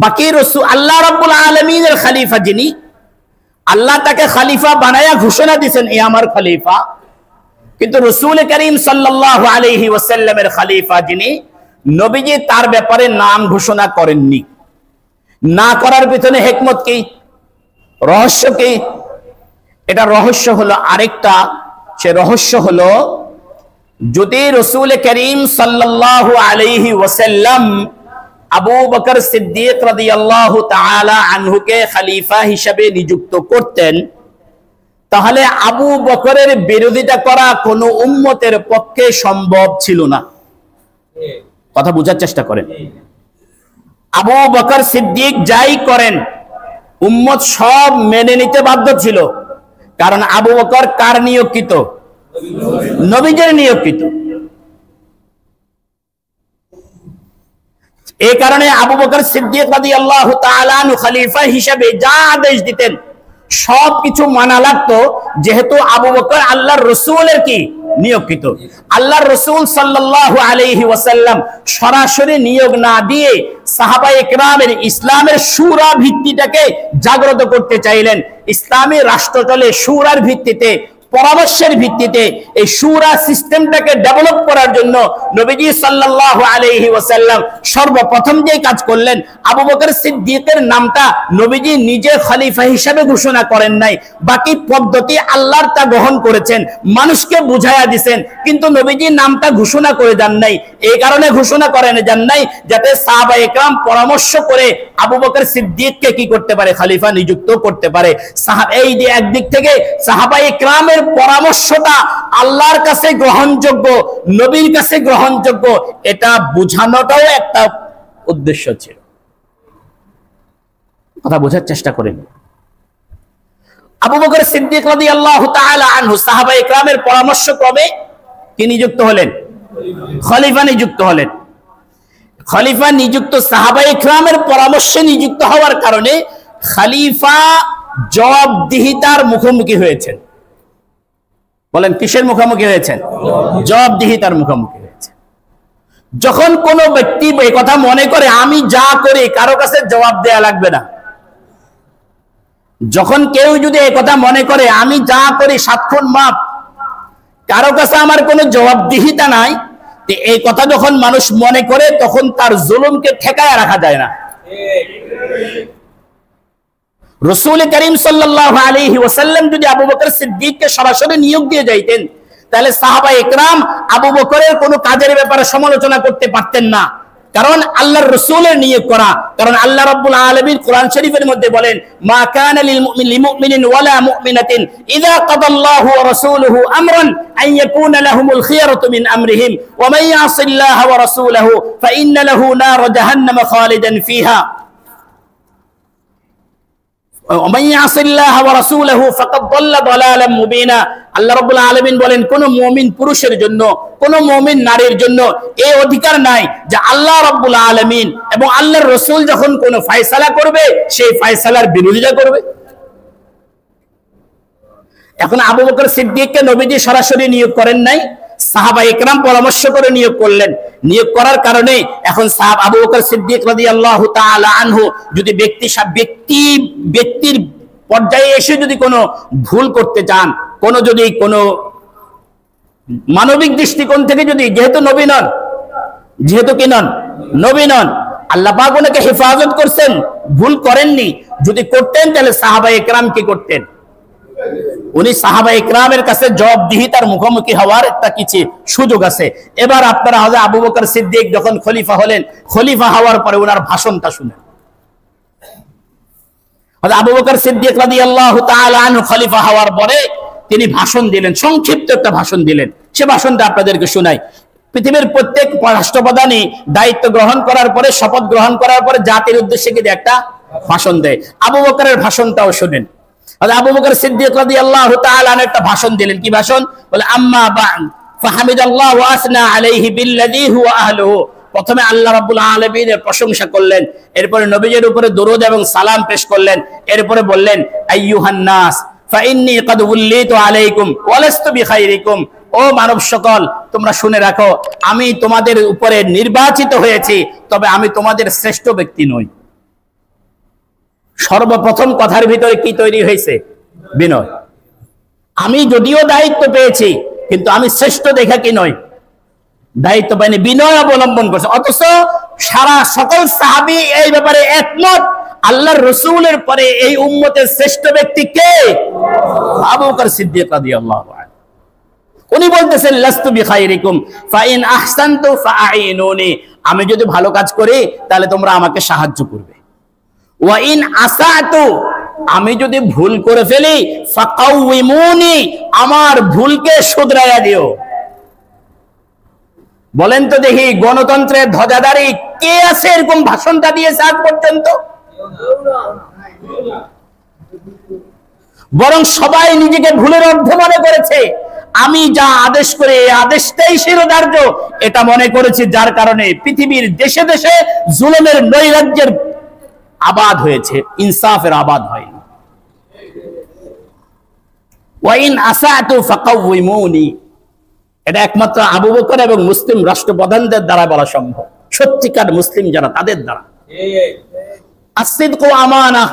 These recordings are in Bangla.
বাকি রাসূল আল্লাহ রাব্বুল আলামিনের খলিফা যিনি, আল্লাহ তাকে খলিফা বানায়া ঘোষণা দিয়েছেন এ আমার খলিফা, কিন্তু রাসূল করিম সাল্লাল্লাহু আলাইহি ওয়াসাল্লামের খলিফা যিনি, নবীজি তার ব্যাপারে নাম ঘোষণা করেননি। না করার পিছনে হিকমত কি, রহস্য কি? এটা রহস্য হলো আরেকটা, সে রহস্য হলো যদি রাসূল করিম সাল্লাল্লাহু আলাইহি ওয়াসাল্লাম আবু বকর সিদ্দিক রাদিয়াল্লাহু তাআলা আনহুকে খলিফা হিসেবে নিযুক্ত করতেন, তাহলে আবু বকরের বিরোধিতা করা কোন উম্মতের পক্ষে সম্ভব ছিল না। কথা বোঝার চেষ্টা করেন। আবু বকর সিদ্দিক যাই করেন উম্মত সব মেনে নিতে বাধ্য ছিল, কারণ আবু বকর কার নিয়োগকৃত? নবীজির নিয়োগকৃত। এই কারণে আবু বকর সিদ্দিক রাদিয়াল্লাহু তাআলা আনহু খলিফা হিসেবে যা আদেশ দিতেন সবকিছু মানা লাগতো, যেহেতু আবু বকর আল্লাহর রাসূলের কি নিয়োগকৃত। আল্লাহর রাসূল সাল্লাল্লাহু আলাইহি ওয়াসাল্লাম সরাসরি নিয়োগ না দিয়ে সাহাবায়ে কেরামের ইসলামের শূরা ভিত্তিটাকে জাগ্রত করতে চাইলেন। ইসলামী রাষ্ট্র চলে শূরার ভিত্তিতে, পরামর্শের ভিত্তিতে। এই শূরা সিস্টেমটাকে ডেভেলপ করার জন্য নবীজি সাল্লাল্লাহু আলাইহি ওয়াসাল্লাম সর্বপ্রথম যে কাজ করলেন, আবু বকর সিদ্দিকের নামটা নবীজি নিজে খলিফা হিসেবে ঘোষণা করেন নাই, বাকি পদ্ধতি আল্লাহর তা গ্রহণ করেছেন, মানুষকে বুঝাইয়া দিবেন, কিন্তু নবীজি নামটা ঘোষণা করে দেন নাই। এই কারণে ঘোষণা করেন যান নাই যাতে সাহাবায়ে কেরাম পরামর্শ করে আবু বকর সিদ্দিককে কি করতে পারে, খলিফা নিযুক্ত করতে পারে। এই যে একদিক থেকে সাহাবায়ে কেরামের পরামর্শটা আল্লাহর কাছে গ্রহণযোগ্য, নবীর কাছে গ্রহণযোগ্য, এটা বোঝানোটাও একটা উদ্দেশ্য ছিল। কথা বোঝার চেষ্টা করেন। আবু বকর সিদ্দিক রাদিয়াল্লাহু তাআলা আনহু সাহাবায়ে কেরামের পরামর্শ ক্রমে কি নিযুক্ত হলেন? খলিফা নিযুক্ত হলেন। খলিফা নিযুক্ত সাহাবায়ে কেরামের পরামর্শে নিযুক্ত হওয়ার কারণে খলিফা জবাবদিহিতার মুখোমুখি হয়েছেন। বলেন কিসের মুখোমুখি হয়েছেন? জবাবদিহিতার মুখোমুখি হয়েছে। যখন কোনো ব্যক্তি এই কথা মনে করে আমি যা করি কারো কাছে জবাব দেয়া লাগবে না, যখন কেউ যদি এই কথা মনে করে আমি যা করি সাতক্ষণ মাপ, কারো কাছে আমার কোনো জবাবদিহিতা নাই, এই কথা যখন মানুষ মনে করে তখন তার জুলুমকে ঠেকায় রাখা যায় না। রাসূল করিম সাল্লাল্লাহু আলাইহি ওয়াসাল্লাম যদি আবু বকর সিদ্দিককে সরাসরি নিয়োগ দিয়ে যাইতেন, তাহলে সাহাবায়ে কেরাম আবু বকরের কোনো কাজের ব্যাপারে সমালোচনা করতে পারতেন না, কারণ আল্লাহর রাসূলের নিয়োগ করা। কারণ আল্লাহ রাব্বুল আলামিন কোরআন শরীফের মধ্যে বলেন, মা কানা লিমুমিনিন ওয়ালা মুমিনাতিন ইযা কাদাল্লাহু ওয়া রাসূলুহু আমরান আন ইয়াকুনা লাহুমুল খিয়ারাতু মিন আমরিহিম ওয়া মান ইয়াসিল্লাহা ওয়া রাসূলুহু ফাইন্না লাহু নার জাহান্নাম খালিদান ফিহা ওয়া মান ইয়াসিল্লাহা ওয়া রাসূলুহু ফাকাদ দাল্লা দালালাম মুবিনা। আল্লাহ রাব্বুল আলামিন বলেন, কোন মুমিন পুরুষের জন্য, কোন মুমিন নারীর জন্য এই অধিকার নাই যে আল্লাহ রাব্বুল আলামিন এবং আল্লাহর রাসূল যখন কোন ফয়সালা করবে সেই ফয়সালার বিরোধিতা করবে। এখন আবু বকর সিদ্দিককে নবীজি সরাসরি নিয়োগ করেন নাই, সাহাবায়ে কেরাম পরামর্শ করে নিয়োগ করলেন। নিয়োগ করার কারণে এখন আবু বকর সিদ্দিক রাদিয়াল্লাহু তাআলা আনহু যদি ব্যক্তির পর্যায়ে এসে যদি কোনো ভুল করতে চান, যদি কোনো মানবিক দৃষ্টিকোণ থেকে যদি, যেহেতু নবী নন, যেহেতু কি নন, নবী নন, আল্লাহ পাক ওনাকে হেফাজত করছেন, ভুল করেননি। যদি করতেন তাহলে সাহাবায়ে কেরাম কি করতেন? উনি সাহাবায়ে কেরামের কাছে জবাবদিহিতার মুখোমুখি হওয়ার একটা কিছু সুযোগ আছে। এবার আপনারা হযরত আবু বকর সিদ্দিক যখন খলিফা হলেন, খলিফা হওয়ার পরে ওনার ভাষণটা শুনেন। হযরত আবু বকর সিদ্দিক রাদিয়াল্লাহু তাআলা আনহু খলিফা হওয়ার পরে তিনি ভাষণ দিলেন, সংক্ষিপ্ত একটা ভাষণ দিলেন। সে ভাষণটা আপনাদেরকে শোনাই। পৃথিবীর প্রত্যেক রাষ্ট্রপ্রধানই দায়িত্ব গ্রহণ করার পরে, শপথ গ্রহণ করার পরে জাতির উদ্দেশ্যে কিন্তু একটা ভাষণ দেয়। আবু বকরের ভাষণটাও শুনেন। আবু বকর সিদ্দিক রাদিয়াল্লাহু তাআলা আনহু একটা ভাষণ দিলেন। কি ভাষণ? বলে, আম্মা বা'দ ফাহামিদাল্লাহু ওয়া আসনা আলাইহি বিল্লাযী হুয়া আহলুহু। প্রথমে আল্লাহ রাব্বুল আলামিনের প্রশংসা করলেন, এরপরে নবীজির উপরে দরুদ এবং সালাম পেশ করলেন, এরপরে বললেন, আইয়ুহান নাস ফাইন্নী ক্বাদ উল্লিতু আলাইকুম ওয়া লাস্তু বিখাইরিকুম। ও মানব সকল, তোমরা শুনে রাখো, আমি তোমাদের উপরে নির্বাচিত হয়েছি, তবে আমি তোমাদের শ্রেষ্ঠ ব্যক্তি নই। সর্বপ্রথম কথার ভিতরে কি তৈরি হয়েছে? বিনয়। আমি যদিও দায়িত্ব পেয়েছি, কিন্তু আমি শ্রেষ্ঠ দেখা কি নয়, দায়িত্ব পাইনি, বিনয় অবলম্বন করছে। অথচ সারা সকল সাহাবী এই ব্যাপারে একমত, আল্লাহর রাসূলের পরে এই উম্মতের শ্রেষ্ঠ ব্যক্তি কে? আবু বকর সিদ্দিক রাদিয়াল্লাহু আনহু। উনি বলতেছেন লাস্তু বিখাইরিকুম ফাইন আহসানতু ফাআইনুনি, আমি যদি ভালো কাজ করি তাহলে তোমরা আমাকে সাহায্য করবে। ওয়া ইন আসাতু, আমি যদি ভুল করে ফেলি ফাকাউইমুনি, আমার ভুলকে শুধরাইয়া দিও। বলেন তো দেখি, গণতন্ত্রের ধ্বজাধারী কে আছে এরকম ভাষণটা দিয়েছে আজ পর্যন্ত? বরং সবাই নিজেকে ভুলের অর্ধ মনে করেছে। আমি যা আদেশ করে এই আদেশটাই শিরোধার্য এটা মনে করেছি, যার কারণে পৃথিবীর দেশে দেশে জুলুমের নৈরাজ্যের আবাদ হয়েছে, ইনসাফের আবাদ হয়নি। ওয়াইন আসাতু ফাকাউইমুনি, এটা একমাত্র আবু বকর এবং মুসলিম রাষ্ট্রপ্রধানদের দ্বারা বলা সম্ভব, সত্যিকার মুসলিম যারা তাদের দ্বারা। আসিদকু আমানা,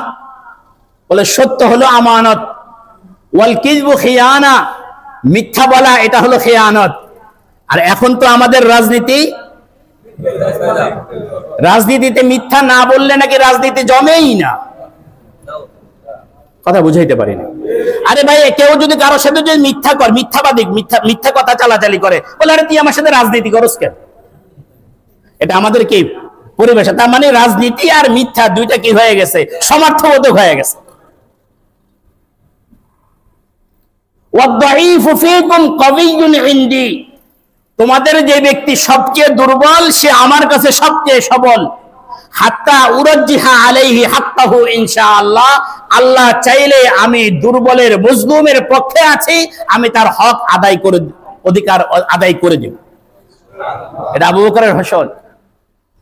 বলে সত্য হলো আমানত। ওয়াল কিযবু খিয়ানা, মিথ্যা বলা এটা হলো খেয়ানত। আর এখন তো আমাদের রাজনীতিতে মিথ্যা না বললে নাকি রাজনীতি জমেই না। কথা বুঝাইতে পারিনি। আরে ভাই, কেউ যদি কারোর সাথে যদি মিথ্যাবাদী মিথ্যা কথা চালাচালি করে, বলে আরে তুই আমার সাথে রাজনীতি করস কেন? এটা আমাদের কি পরিবেশ? তার মানে রাজনীতি আর মিথ্যা দুইটা কি হয়ে গেছে? সমার্থবোধক হয়ে গেছে। ওয়াদ-দাঈফু ফীকুম কাবিয়্যুন ইনদি, তোমাদের যে ব্যক্তি সবচেয়ে দুর্বল সে আমার কাছে সবচেয়ে সবল। হাত্তা উরাজ্জিহা আলাইহি হাক্কাহু ইনশাআল্লাহ, আল্লাহ চাইলে আমি দুর্বলের মজলুমের পক্ষে আছি, আমি তার হক আদায় করে, অধিকার আদায় করে দেব। এটা আবু বকরের ভাষণ।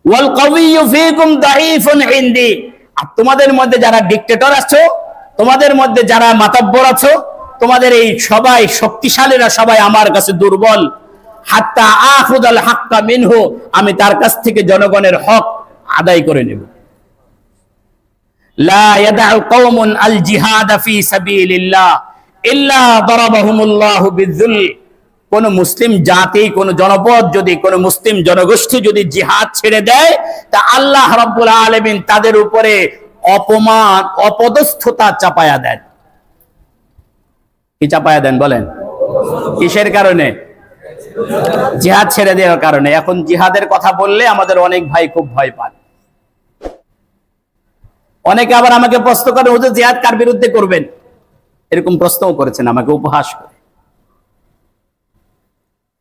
ওয়াল কাবিয়্যু ফীকুম দাঈফুন ইনদি, আর তোমাদের মধ্যে যারা ডিক্টেটর আছো, তোমাদের মধ্যে যারা মাতাব্বর আছো, তোমাদের এই সবাই শক্তিশালীরা সবাই আমার কাছে দুর্বল। হাত্তা আখুদাল হাক্কা মিনহু, আমি তার কাছ থেকে জনগণের হক আদায় করে নেব। লা ইয়াদউ কওমুন আল জিহাদ ফি সাবিলিল্লাহ ইল্লা দারাবাহুমুল্লাহু বিযুল, কোন মুসলিম জাতি, কোন জনপদ যদি, কোন মুসলিম জনগোষ্ঠী যদি জিহাদ ছেড়ে দেয়, তা আল্লাহ রাব্বুল আলামিন তাদের উপরে অপমান, অপদস্থতা চাপায়া দেন। কি চাপায়া দেন বলেন? কিসের কারণে? জিহাদ ছেড়ে দেওয়ার কারণে। এখন জিহাদের কথা বললে আমাদের অনেক ভাই খুব ভয় পান। অনেকে আবার আমাকে প্রশ্ন করে, হুজুর জিহাদ কার বিরুদ্ধে করবেন? এরকম প্রশ্নও করেছেন আমাকে উপহাস করে।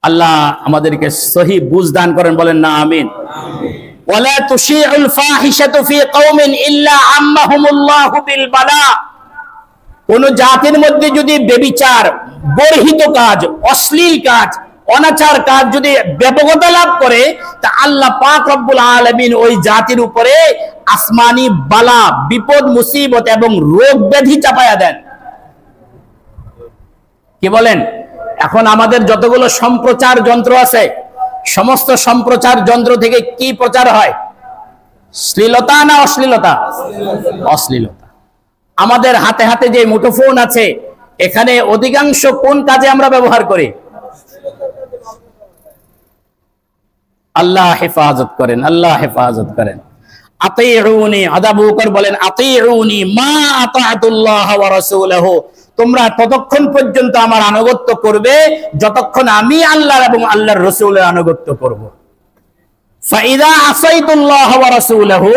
আল্লাহ আমাদেরকে সহি বুঝ দান করেন, বলেন না আমিন। ওয়ালা তুশিউল ফাহিশাতু ফি কওমিন ইল্লা আম্মাহুমুল্লাহু বিল বালা, কোন জাতির মধ্যে যদি ব্যভিচার, বর্হিত কাজ, অশ্লীল কাজ, অনাচার কাজ যদি ব্যাপকতা লাভ করে, তা আল্লাহ পাক রব্বুল আলামিন ওই জাতির উপরে আসমানি বালা, বিপদ, মুসিবত এবং রোগ ব্যাধি চাপায়া দেন। কি বলেন? এখন আমাদের যতগুলো সম্প্রচার যন্ত্র আছে, সমস্ত সম্প্রচার যন্ত্র থেকে কি প্রচার হয়? শ্লীলতা না অশ্লীলতা? অশ্লীলতা। আমাদের হাতে হাতে যে মুঠোফোন আছে, এখানে অধিকাংশ কোন কাজে আমরা ব্যবহার করি? আল্লাহ হেফাজত করেন, আল্লাহ হেফাজত করেন। আতিউনি, আবু বকর বলেন আতিউনি মা আতাতুল্লাহ ওয়া রাসূলুহু, তোমরা ততক্ষণ পর্যন্ত আমার আনুগত্য করবে যতক্ষণ আমি আল্লাহ এবং আল্লাহর রাসূলের আনুগত্য করব। ফাইদা আসাইতুল্লাহ ওয়া রাসূলুহু,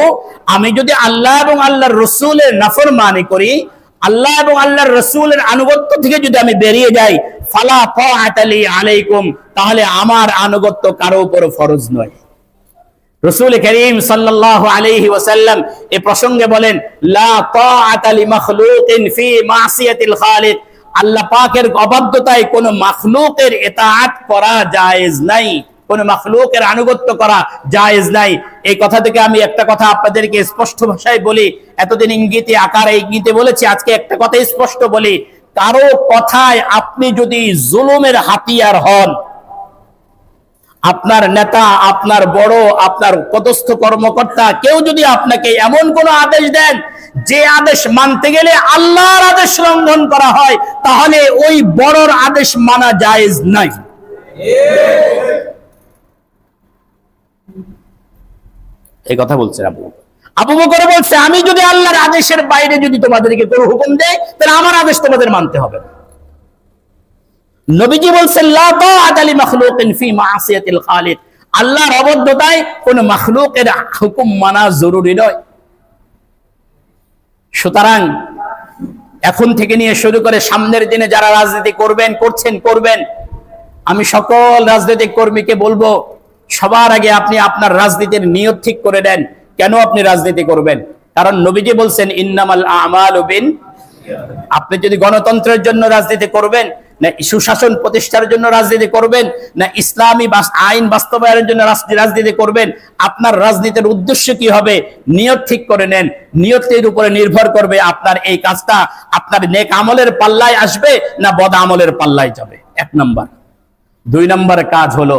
আমি যদি আল্লাহ এবং আল্লাহর রাসূলের নাফরমানি করি, আল্লাহ এবং আল্লাহর রাসূলের আনুগত্য থেকে যদি আমি বেরিয়ে যাই, ফালা তাআতা লি আলাইকুম, তাহলে আমার আনুগত্য কারো উপর ফরজ নয়। রাসূল করিম সাল্লাল্লাহু আলাইহি ওয়াসাল্লাম এই প্রসঙ্গে বলেন, লা তাআতা লি মাখলুকিন ফি মাসিয়াতিল খালিক, আল্লাহ পাকের অবাধ্যতায় কোন মাখলুকের ইতাআত করা জায়েজ নাই, কোন মাখলুকের আনুগত্য করা জায়েজ নাই। এই কথা থেকে আমি একটা কথা আপনাদেরকে স্পষ্ট ভাষায় বলি, এতদিন ইঙ্গিতে আকারে ইঙ্গিতে বলেছি, আজকে একটা কথা স্পষ্ট বলি, কারো কথায় আপনি যদি জুলুমের হাতিয়ার হন, আপনার নেতা, আপনার বড়, আপনার পদস্থ কর্মকর্তা কেউ যদি আপনাকে এমন কোন আদেশ দেন যে আদেশ মানতে গেলে আল্লাহর আদেশ লঙ্ঘন করা হয়, তাহলে ওই বড়র আদেশ মানা জায়েজ নাই। এই কথা বলছে আবু বকর বলছে, আমি যদি আল্লাহর আদেশের বাইরে যদি তোমাদেরকে কোনো হুকুম দেয়, তাহলে আমার আদেশ তোমাদের মানতে হবে। নবীজি বলছেন, লা তাআতা লি মাখলুকিন ফি মাসিয়াতিল খালিক, আল্লাহর অবাধ্যতায় কোন মাখলুকের হুকুম মানা জরুরি নয়। সুতরাং এখন থেকে নিয়ে শুরু করে সামনের দিনে যারা রাজনীতি করবেন, করবেন, আমি সকল রাজনৈতিক কর্মীকে বলবো, সবার আগে আপনি আপনার রাজনীতির নিয়ত ঠিক করে নেন। কেন আপনি রাজনীতি করবেন? কারণ নবীজি বলছেন, ইন্নামাল আমালু বিন, আপনি যদি গণতন্ত্রের জন্য রাজনীতি করবেন, না সুশাসন প্রতিষ্ঠার জন্য রাজনীতি করবেন, না ইসলামী আইন বাস্তবায়নের জন্য রাজনীতি করবেন, আপনার রাজনীতির উদ্দেশ্য কি হবে নিয়ত ঠিক করে নেন। নিয়তের উপরে নির্ভর করবে আপনার এই কাজটা আপনার নেক আমলের পাল্লায় আসবে না বদ আমলের পাল্লায় যাবে। 1 নাম্বার। 2 নাম্বার কাজ হলো,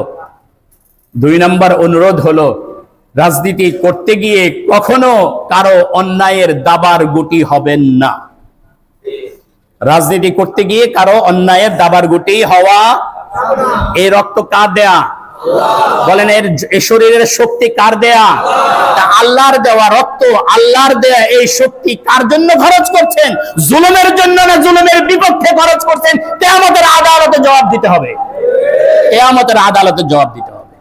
2 নাম্বার অনুরোধ হলো, রাজনীতি করতে গিয়ে কখনো কারো অন্যায়ের দাবার গুটি হবেন না। রাজনীতি করতে গিয়ে কারো অন্যায়ের দাবার গুটি হওয়া। এই রক্ত কার দেয়া? বলেন, এর শরীরের শক্তি কার দেয়া? আল্লাহর দেওয়া রক্ত, আল্লাহর দেয়া এই শক্তি কার জন্য খরচ করছেন? জুলুমের জন্য না জুলুমের বিপক্ষে খরচ করছেন? কিয়ামতের আদালতে জবাব দিতে হবে। কিয়ামতের আদালতে জবাব দিতে হবে।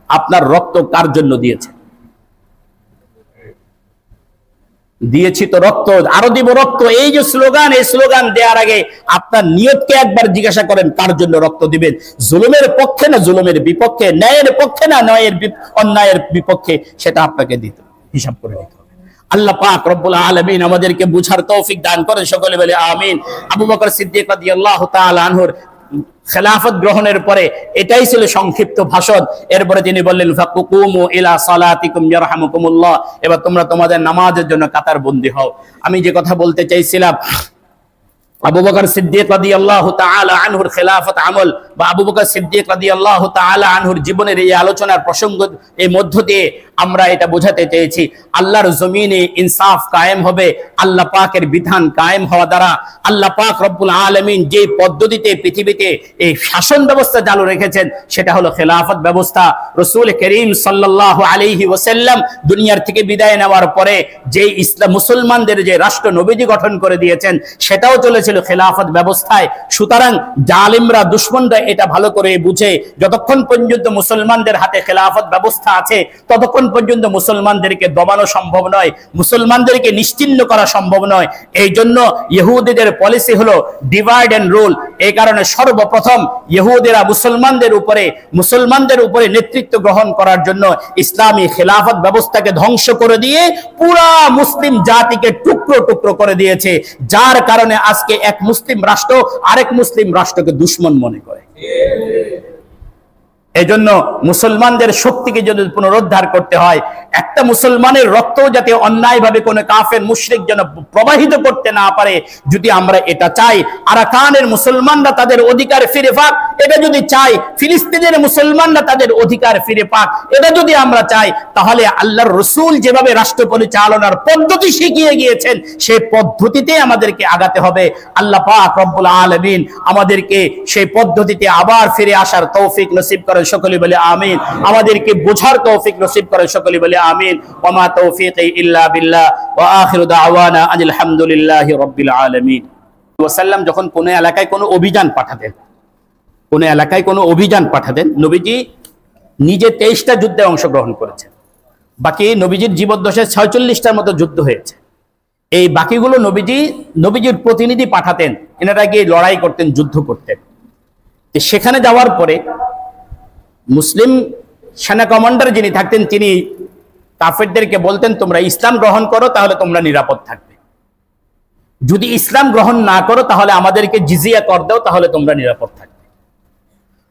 আপনার রক্ত কার জন্য দিয়েছেন? দিয়েছি তো রক্ত, আরো দিব রক্ত। এই যে স্লোগান, এই স্লোগান দেওয়ার আগে আপনার নিয়তকে একবার জিজ্ঞাসা করেন, কার জন্য রক্ত দিবেন? জুলুমের পক্ষে না জুলুমের বিপক্ষে? ন্যায়ের পক্ষে না অন্যায়ের বিপক্ষে? সেটা আপনাকে দিতে হিসাব করে দিতে হবে। আল্লাহ পাক রব্বুল আলামিন আমাদেরকে বুঝার তৌফিক দান করেন, সকলে বলে আমিন। আবু বকর সিদ্দিক রাদিয়াল্লাহু তাআলা আনহুর খেলাফত গ্রহণের পরে এটাই ছিল সংক্ষিপ্ত ভাষণ। এরপরে তিনি বললেন, ফাকুমু ইলা সালাতিকুম ইয়ারহামুকুমুল্লাহ, এবার তোমরা তোমাদের নামাজের জন্য কাতার বন্দী হও। আমি যে কথা বলতে চাইছিলাম, আবু বকর সিদ্দিক রাদিয়াল্লাহু তাআলা আনহুর খেলাফত আমল বা আবু বকর সিদ্দিক রাদিয়াল্লাহু তাআলা আনহুর জীবনের এই আলোচনার প্রসঙ্গ এই মধ্য দিয়ে আমরা এটা বোঝাতে চেয়েছি, আল্লাহর জমিনে ইনসাফ কায়েম হবে আল্লাহ পাকের বিধান কায়েম হওয়া দ্বারা। আল্লাহ পাক রব্বুল আলামিন যে পদ্ধতিতে পৃথিবীতে এই শাসন ব্যবস্থা চালু রেখেছেন সেটা হলো খেলাফত ব্যবস্থা। রাসূল করিম সাল্লাল্লাহু আলাইহি ওয়াসাল্লাম দুনিয়ার থেকে বিদায় নেওয়ার পরে যে ইসলাম মুসলমানদের যে রাষ্ট্র নবীজি গঠন করে দিয়েছেন সেটাও চলেছিল খেলাফত ব্যবস্থায়। সুতরাং জালিমরা, দুশমনরা এটা ভালো করে বুঝে, যতক্ষণ পর্যন্ত মুসলমানদের হাতে খেলাফত ব্যবস্থা আছে ততক্ষণ পর্যন্ত মুসলমানদেরকে দমানো সম্ভব নয়, মুসলমানদেরকে নিশ্চিহ্ন করা সম্ভব নয়। এই জন্য ইহুদিদের পলিসি হলো ডিভাইড এন্ড রুল। এই কারণে সর্বপ্রথম ইহুদিরা মুসলমানদের উপরে নেতৃত্ব গ্রহণ করার জন্য ইসলামী খেলাফত ব্যবস্থাকে ধ্বংস করে দিয়ে পুরা মুসলিম জাতিকে টুকরো টুকরো করে দিয়েছে, যার কারণে আজকে এক মুসলিম রাষ্ট্র আরেক মুসলিম রাষ্ট্রকে দুশমন মনে করে। এজন্য মুসলমানদের শক্তিকে যদি পুনরুদ্ধার করতে হয়, একটা মুসলমানের রক্ত যাতে অন্যায়ভাবে কোনো কাফের মুশরিক যেন প্রবাহিত করতে না পারে, যদি আমরা এটা চাই, আরাকানের মুসলমানরা তাদের অধিকার ফিরে পাক, এটা যদি চাই, ফিলিস্তিনের মুসলমানরা তাদের অধিকার ফিরে পাক, এটা যদি আমরা চাই, তাহলে আল্লাহর রাসূল যেভাবে রাষ্ট্র পরিচালনার পদ্ধতি শিখিয়ে গিয়েছেন সেই পদ্ধতিতে আমাদেরকে আগাতে হবে। আল্লাহ পাক রব্বুল আলামিন আমাদেরকে সেই পদ্ধতিতে আবার ফিরে আসার তৌফিক নসিব করেন, সকলে বলে আমিন। আমাদেরকে বোঝার তৌফিক নসিব করেন, সকলে বলে আমিন। ওয়া মা তাওফীকি ইল্লা বিল্লাহ ওয়া আখিরু দাওয়ানা আনিল হামদুলিল্লাহি রাব্বিল আলামিন। ওয়াসাল্লাম যখন কোন এলাকায় কোনো অভিযান পাঠাতেন, নবীজি নিজে 23টা যুদ্ধে অংশগ্রহণ করেছেন। বাকি নবীজির জীবদ্দশায় 46টার মতো যুদ্ধ হয়েছে। এই বাকিগুলো নবীজির প্রতিনিধি পাঠাতেন, এনারা গিয়ে লড়াই করতেন, যুদ্ধ করতেন। সেখানে যাওয়ার পরে মুসলিম সেনা কমান্ডার যিনি থাকতেন তিনি কাফেরদেরকে বলতেন, তোমরা ইসলাম গ্রহণ করো তাহলে তোমরা নিরাপদ থাকবে, যদি ইসলাম গ্রহণ না করো তাহলে আমাদেরকে জিজিয়া কর দাও, তাহলে তোমরা নিরাপদ থাকবে।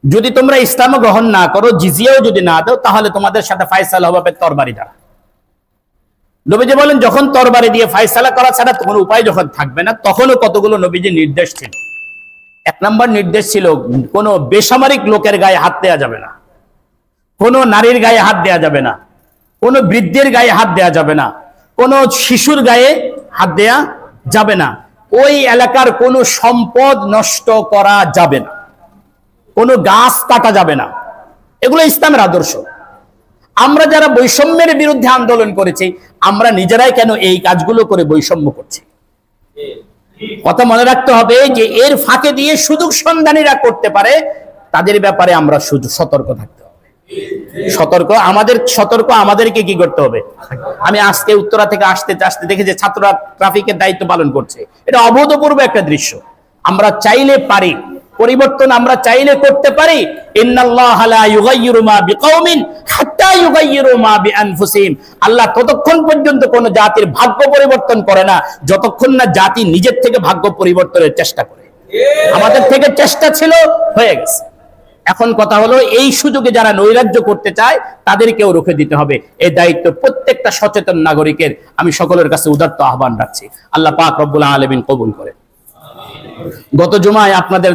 যদি তোমরা ইসলাম গ্রহণ না করো, জিজিয়াও যদি না দাও, তাহলে তোমাদের সাথে ফায়সালা হবে তরবারি দ্বারা। নবীজি বলেন, যখন তরবারি দিয়ে ফায়সালা করা ছাড়া কোনো উপায় যখন থাকবে না, তখনও কতগুলো নবীজির নির্দেশ ছিল। 1 নম্বর নির্দেশ ছিল, কোনো বেসামরিক লোকের গায়ে হাত দেওয়া যাবে না, কোনো নারীর গায়ে হাত দেয়া যাবে না, কোনো বৃদ্ধের গায়ে হাত দেয়া যাবে না, কোনো শিশুর গায়ে হাত দেয়া যাবে না, ওই এলাকার কোনো সম্পদ নষ্ট করা যাবে না, কোনো গাছ কাটা যাবে না। এগুলো ইসলামের আদর্শ। আমরা যারা বৈষম্যের বিরুদ্ধে আন্দোলন করেছি, আমরা নিজেরাই কেন এই কাজগুলো করে বৈষম্য করছি? কথা মনে রাখতে হবে যে এর ফাঁকে দিয়ে সুযোগ সন্ধানীরা করতে পারে, তাদের ব্যাপারে আমরা সতর্ক থাকতে হবে। সতর্ক আমাদেরকে কি করতে হবে? আমি আজকে উত্তরা থেকে আসতে দেখি যে ছাত্ররা ট্রাফিকের দায়িত্ব পালন করছে। এটা অভূতপূর্ব একটা দৃশ্য। আমরা চাইলে পারি, পরিবর্তন আমরা চাইলে করতে পারি। ইন্নাল্লাহা লা ইউগাইয়িরু মা বিকাউমিন হাত্তা ইউগাইয়িরু মা বিআনফুসিহিম। আল্লাহ ততক্ষণ পর্যন্ত কোন জাতির ভাগ্য পরিবর্তন করে না যতক্ষণ না জাতি নিজের থেকে ভাগ্য পরিবর্তনের চেষ্টা করে। আমাদের থেকে চেষ্টা ছিল, হয়ে গেছে। এখন কথা হলো, এই সুযোগে যারা নৈরাজ্য করতে চায় তাদেরকেও রুখে দিতে হবে। এই দায়িত্ব প্রত্যেকটা সচেতন নাগরিকের। আমি সকলের কাছে উদাত্ত আহ্বান রাখছি। আল্লাহ পাক রব্বুল আলামিন কবুল করেন। গত জুমায় আপনাদের